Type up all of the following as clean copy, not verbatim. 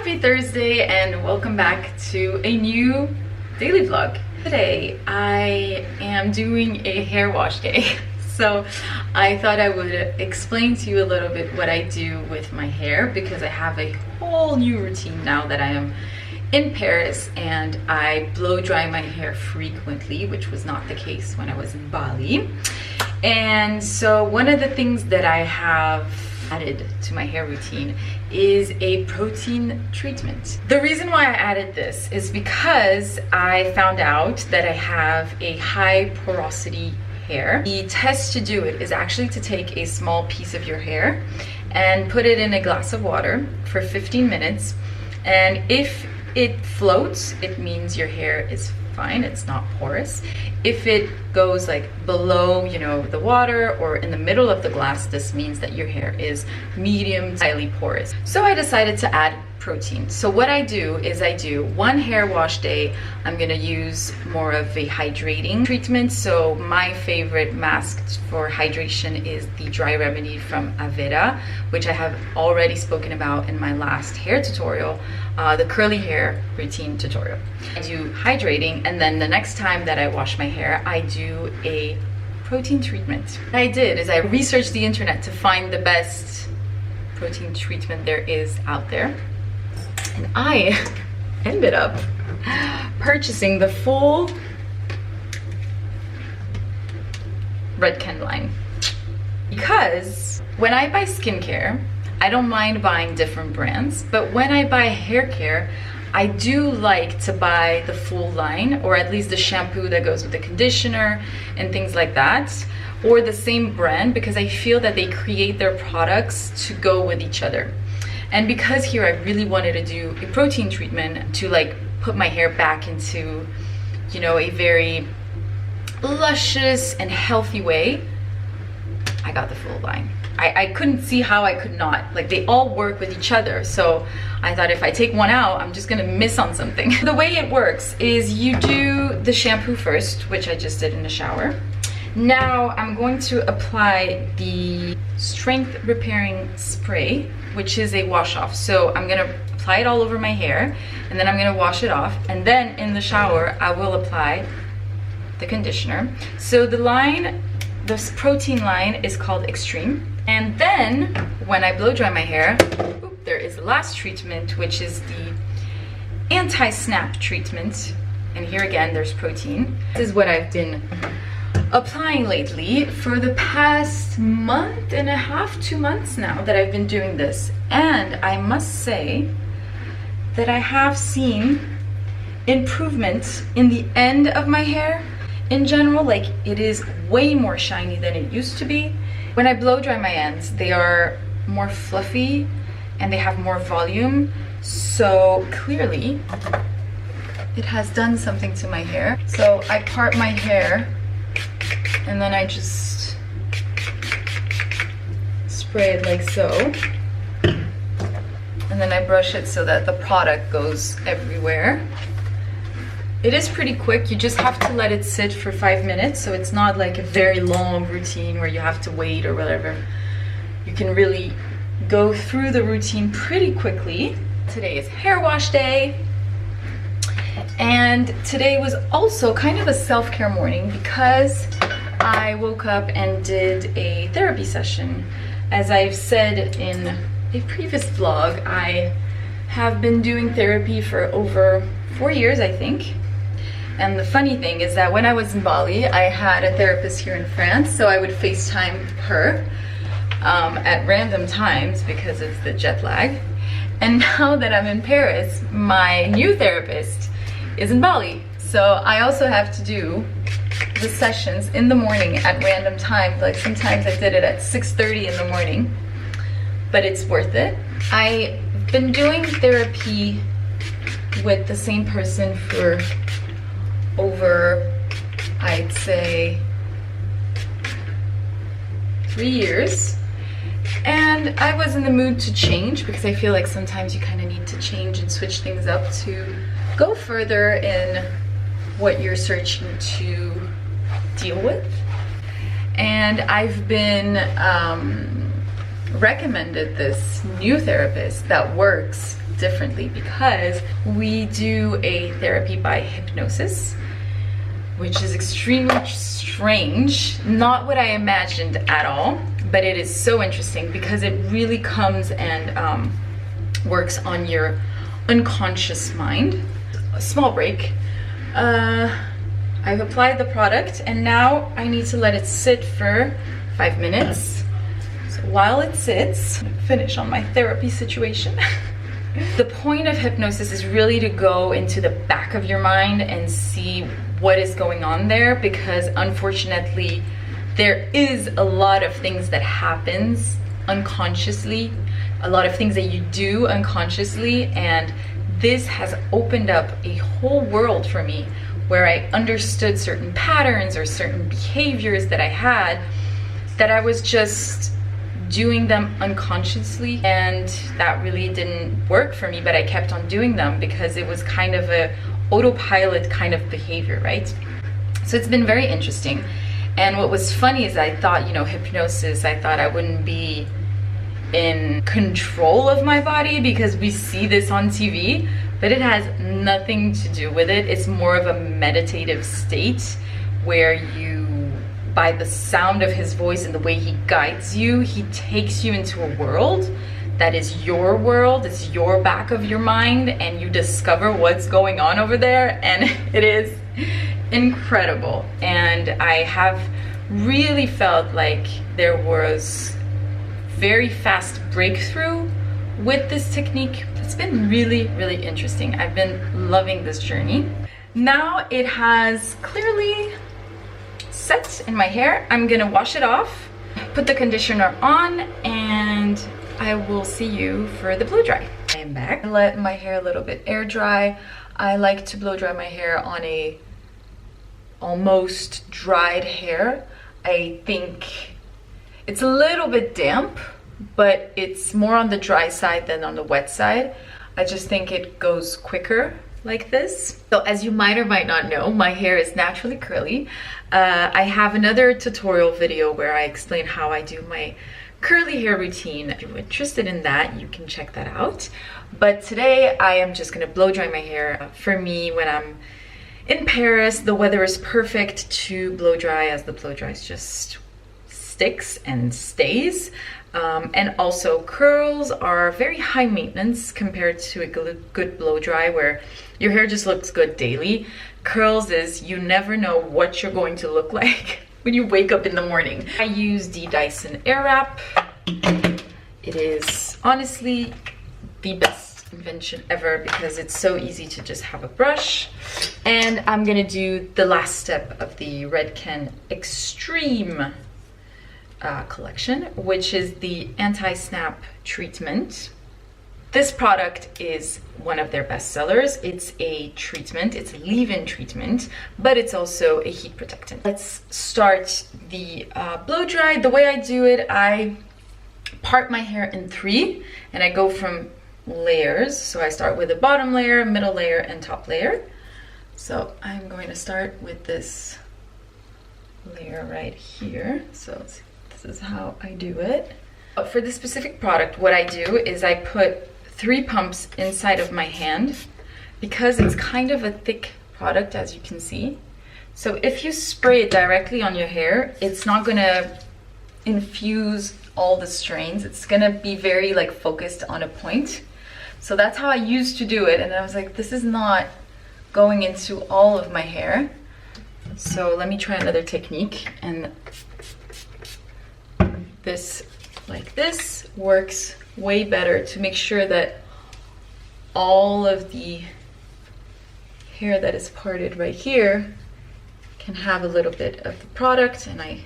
Happy Thursday and welcome back to a new daily vlog. Today I am doing a hair wash day. So I thought I would explain to you a little bit what I do with my hair, because I have a whole new routine now that I am in Paris and I blow dry my hair frequently, which was not the case when I was in Bali. And so one of the things that I have added to my hair routine is a protein treatment. The reason why I added this is because I found out that I have a high porosity hair. The test to do it is actually to take a small piece of your hair and put it in a glass of water for 15 minutes, and if it floats, it means your hair is fine, it's not porous. If it goes like below, you know, the water or in the middle of the glass, this means that your hair is medium, highly porous. So I decided to add protein. So what I do is I do one hair wash day. I'm gonna use more of a hydrating treatment. So my favorite mask for hydration is the Dry Remedy from Addidas, which I have already spoken about in my last hair tutorial, the curly hair routine tutorial. I do hydrating, and then the next time that I wash my hair, I do a protein treatment. What I did is I researched the internet to find the best protein treatment there is out there. And I ended up purchasing the full Redken line. Because when I buy skincare, I don't mind buying different brands, but when I buy hair care, I do like to buy the full line, or at least the shampoo that goes with the conditioner and things like that, or the same brand, because I feel that they create their products to go with each other. And because here I really wanted to do a protein treatment to like put my hair back into, you know, a very luscious and healthy way, I got the full line. I couldn't see how I could not. Like, they all work with each other. So I thought if I take one out, I'm just gonna miss on something. The way it works is you do the shampoo first, which I just did in the shower. Now I'm going to apply the strength repairing spray, which is a wash off. So I'm gonna apply it all over my hair, and then I'm gonna wash it off. And then in the shower, I will apply the conditioner. So the line, this protein line is called Extreme. And then when I blow dry my hair, there is the last treatment, which is the anti-snap treatment. And here again, there's protein. This is what I've been applying lately for the past month and a half, 2 months now that I've been doing this. And I must say that I have seen improvements in the end of my hair in general. Like, it is way more shiny than it used to be. When I blow dry my ends, they are more fluffy and they have more volume. So clearly it has done something to my hair. So I part my hair and then I just spray it like so. And then I brush it so that the product goes everywhere. It is pretty quick. You just have to let it sit for 5 minutes. So it's not like a very long routine where you have to wait or whatever. You can really go through the routine pretty quickly. Today is hair wash day. And today was also kind of a self-care morning because I woke up and did a therapy session. As I've said in a previous vlog, I have been doing therapy for over 4 years, I think. And the funny thing is that when I was in Bali, I had a therapist here in France, so I would FaceTime her at random times because of the jet lag. And now that I'm in Paris, my new therapist is in Bali. So I also have to do the sessions in the morning at random times. Like sometimes I did it at 6:30 in the morning, but it's worth it. I've been doing therapy with the same person for over, I'd say, 3 years. And I was in the mood to change because I feel like sometimes you kind of need to change and switch things up to go further in what you're searching to deal with. And I've been recommended this new therapist that works differently, because we do a therapy by hypnosis, which is extremely strange, not what I imagined at all, but it is so interesting because it really comes and works on your unconscious mind. A small break. I've applied the product and now I need to let it sit for 5 minutes. So while it sits, finish on my therapy situation. The point of hypnosis is really to go into the back of your mind and see what is going on there, because unfortunately there is a lot of things that happens unconsciously, a lot of things that you do unconsciously, and this has opened up a whole world for me where I understood certain patterns or certain behaviors that I had, that I was just doing them unconsciously, and that really didn't work for me, but I kept on doing them because it was kind of a autopilot kind of behavior, right? So it's been very interesting. And what was funny is I thought, you know, hypnosis, I thought I wouldn't be in control of my body because we see this on TV, but it has nothing to do with it. It's more of a meditative state where you, by the sound of his voice and the way he guides you, he takes you into a world that is your world, it's your back of your mind, and you discover what's going on over there, and it is incredible. And I have really felt like there was very fast breakthrough with this technique. It's been really, really interesting. I've been loving this journey. Now it has clearly set in my hair. I'm gonna wash it off, put the conditioner on, and I will see you for the blow dry. I am back. I let my hair a little bit air dry. I like to blow dry my hair on a almost dried hair. I think it's a little bit damp, but it's more on the dry side than on the wet side. I just think it goes quicker like this. So as you might or might not know, my hair is naturally curly. I have another tutorial video where I explain how I do my curly hair routine. If you're interested in that, you can check that out. But today I am just gonna blow dry my hair. For me, when I'm in Paris, the weather is perfect to blow dry, as the blow dry just sticks and stays. And also curls are very high maintenance compared to a good blow dry where your hair just looks good daily. Curls is, you never know what you're going to look like when you wake up in the morning. I use the Dyson Airwrap. It is honestly the best invention ever because it's so easy to just have a brush. And I'm gonna do the last step of the Redken Extreme collection, which is the anti-snap treatment. This product is one of their best sellers. It's a treatment, it's a leave-in treatment, but it's also a heat protectant. Let's start the blow dry. The way I do it, I part my hair in 3 and I go from layers. So I start with the bottom layer, middle layer, and top layer. So I'm going to start with this layer right here. So this is how I do it. But for this specific product, what I do is I put 3 pumps inside of my hand because it's kind of a thick product, as you can see. So if you spray it directly on your hair, it's not gonna infuse all the strains. It's gonna be very like focused on a point. So that's how I used to do it, and I was like, this is not going into all of my hair. So let me try another technique, and this, like this, works way better to make sure that all of the hair that is parted right here can have a little bit of the product, and I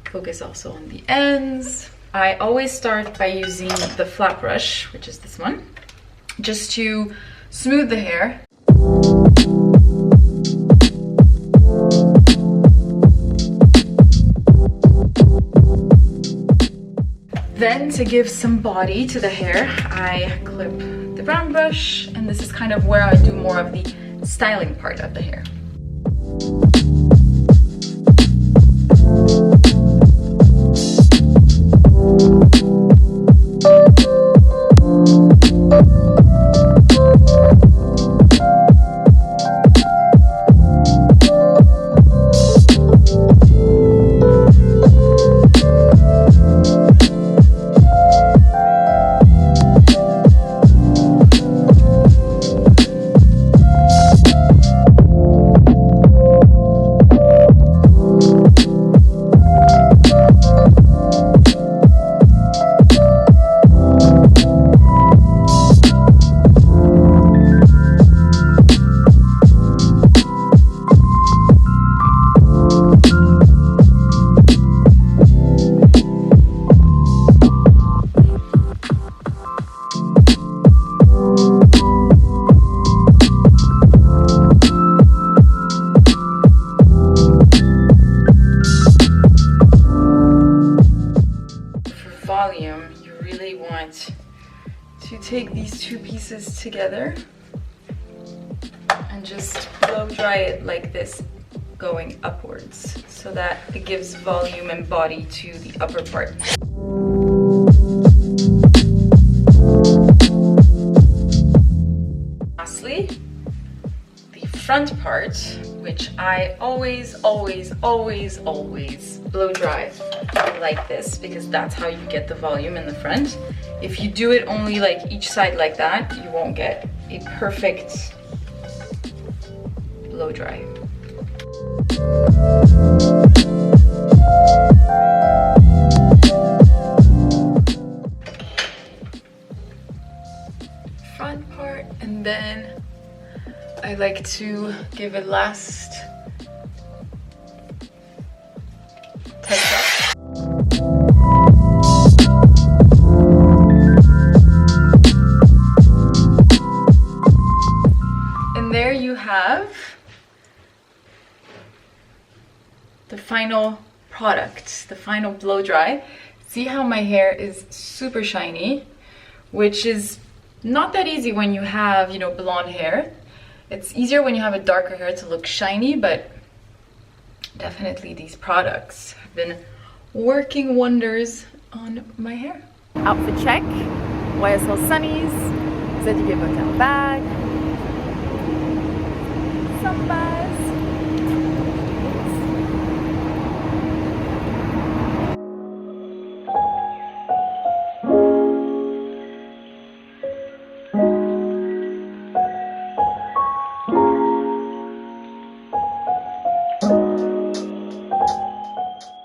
focus also on the ends. I always start by using the flat brush, which is this one, just to smooth the hair. Then to give some body to the hair, I clip the round brush, and this is kind of where I do more of the styling part of the hair. really want to take these two pieces together and just blow dry it like this, going upwards, so that it gives volume and body to the upper part. Lastly, the front part, which I always blow dry like this, because that's how you get the volume in the front. If you do it only like each side like that, you won't get a perfect blow dry. Front part, and then I like to give it last touch up. And there you have the final product, the final blow dry. See how my hair is super shiny, which is not that easy when you have, you know, blonde hair. It's easier when you have a darker hair to look shiny, but definitely these products have been working wonders on my hair. Outfit check, YSL sunnies, Zadig voltaire bag, some bags.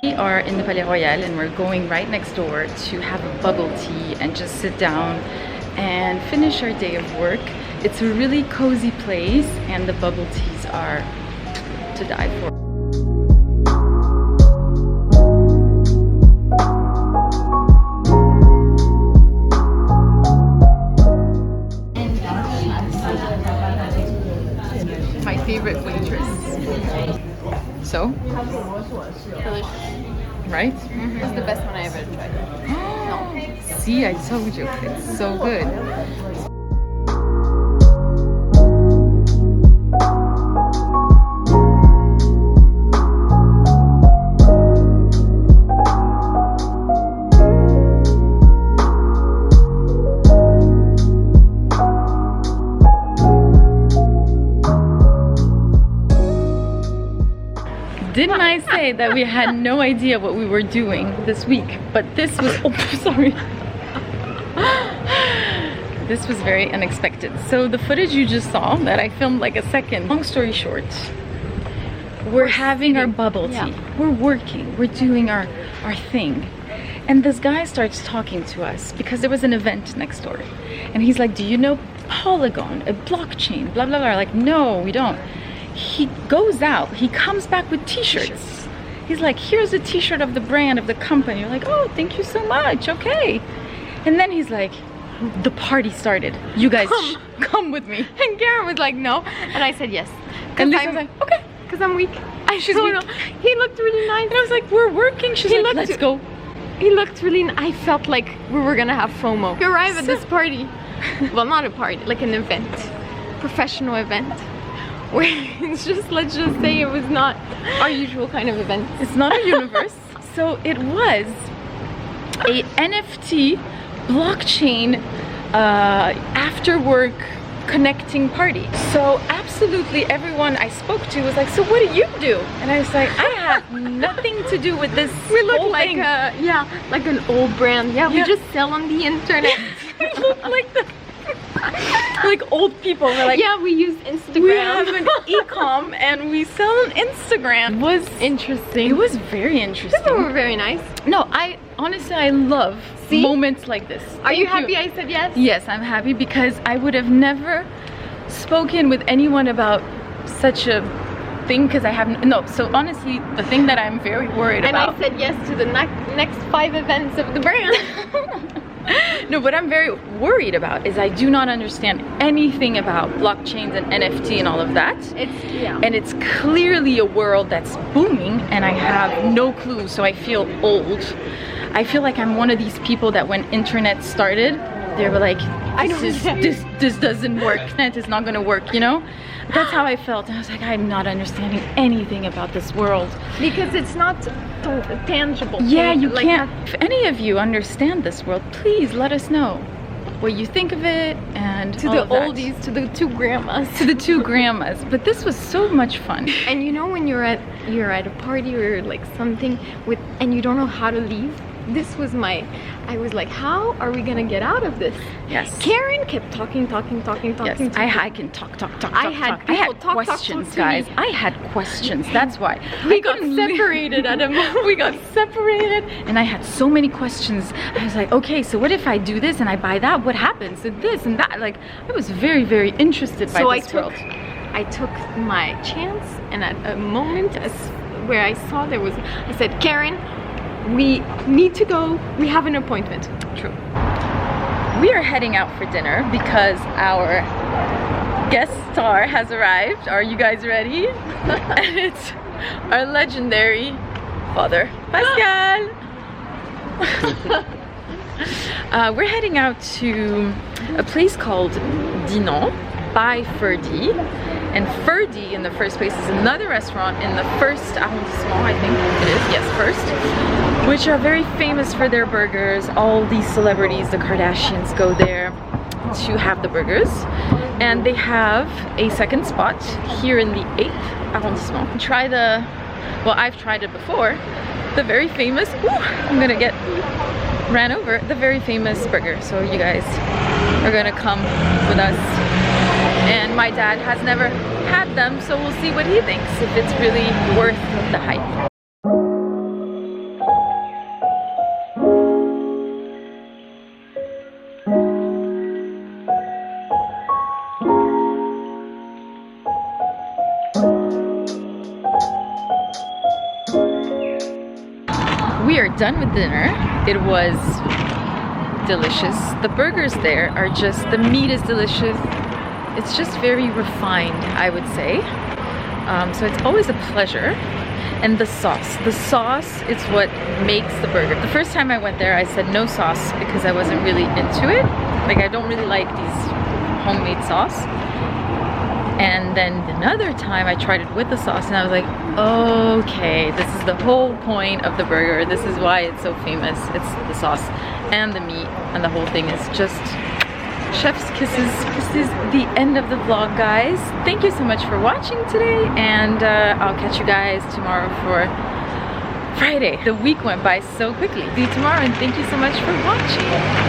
We are in the Palais Royal and we're going right next door to have a bubble tea and just sit down and finish our day of work. It's a really cozy place and the bubble teas are to die for. My favorite waitress. So? Delicious. Right? Mm-hmm. It's the best one I ever tried. No. See, I told you, it's so good. Didn't I say that we had no idea what we were doing this week? But this was, oh, sorry. This was very unexpected. So the footage you just saw that I filmed like a second, long story short, we're having our bubble tea. Yeah. We're working, we're doing our thing. And this guy starts talking to us because there was an event next door. And he's like, do you know Polygon, a blockchain, blah, blah, blah. Like, no, we don't. He goes out, he comes back with t-shirts. He's like, here's a t-shirt of the brand, of the company. You're like, oh, thank you so much, okay. And then he's like, the party started. You guys come with me. And Karen was like, no. And I said yes. And Lisa was like, okay. Because I'm weak. She's weak. No. He looked really nice. And I was like, we're working. She's like, let's go. He looked really I felt like we were gonna have FOMO. We arrived at this party. Well, not a party, like an event. Professional event. Where it's just, let's just say it was not our usual kind of event. It's not a universe. So it was a NFT blockchain after work connecting party. So absolutely everyone I spoke to was like, so what do you do? And I was like, I have nothing to do with this. We look like like an old brand. Yeah, we just sell on the internet. We look like the like old people. We're like, yeah, we use Instagram. We have an e-com and we sell on Instagram. It was interesting. It was very interesting. People were very nice. No, honestly I love moments like this. Are you happy I said yes? Yes, I'm happy because I would have never spoken with anyone about such a thing because I haven't. No, so honestly, the thing that I'm very worried about. And I said yes to the next 5 events of the brand. No, what I'm very worried about is I do not understand anything about blockchains and NFT and all of that. And it's clearly a world that's booming and I have no clue, so I feel old. I feel like I'm one of these people that when internet started, they were like, this doesn't work. Internet is not gonna work, you know? That's how I felt. I was like, I'm not understanding anything about this world. Because it's not tangible. Yeah, you like can't. If any of you understand this world, please let us know what you think of it, and to all the of that. oldies, to the two grandmas. To the two grandmas. But this was so much fun. And you know when you're at a party or like something with, and you don't know how to leave? This was I was like, how are we gonna get out of this? Yes. Karen kept talking. Yes, I can talk. I had questions, guys. I had questions. That's why we got separated at a moment. We got separated, and I had so many questions. I was like, okay, so what if I do this and I buy that? What happens? And this and that. Like, I was very, very interested by this world. I took my chance, and at a moment where I saw there was, I said, Karen, we need to go. We have an appointment. True. We are heading out for dinner because our guest star has arrived. Are you guys ready? And it's our legendary father, Pascal. We're heading out to a place called Dinand by Ferdi. And Ferdi, in the first place, is another restaurant in the first arrondissement, I think it is, yes, first, which are very famous for their burgers. All these celebrities, the Kardashians, go there to have the burgers. And they have a second spot here in the 8th arrondissement. Try the, well, I've tried it before, the very famous, I'm gonna get ran over, the very famous burger. So you guys are gonna come with us. And my dad has never had them, so we'll see what he thinks, if it's really worth the hype. We are done with dinner. It was delicious. The burgers there are just, the meat is delicious. It's just very refined, I would say. So it's always a pleasure. And the sauce is what makes the burger. The first time I went there, I said no sauce because I wasn't really into it. Like, I don't really like these homemade sauce. And then another time I tried it with the sauce and I was like, okay, this is the whole point of the burger. This is why it's so famous. It's the sauce and the meat, and the whole thing is just chef's kisses. This is the end of the vlog, guys. Thank you so much for watching today, and I'll catch you guys tomorrow for Friday. The week went by so quickly. See you tomorrow, and thank you so much for watching.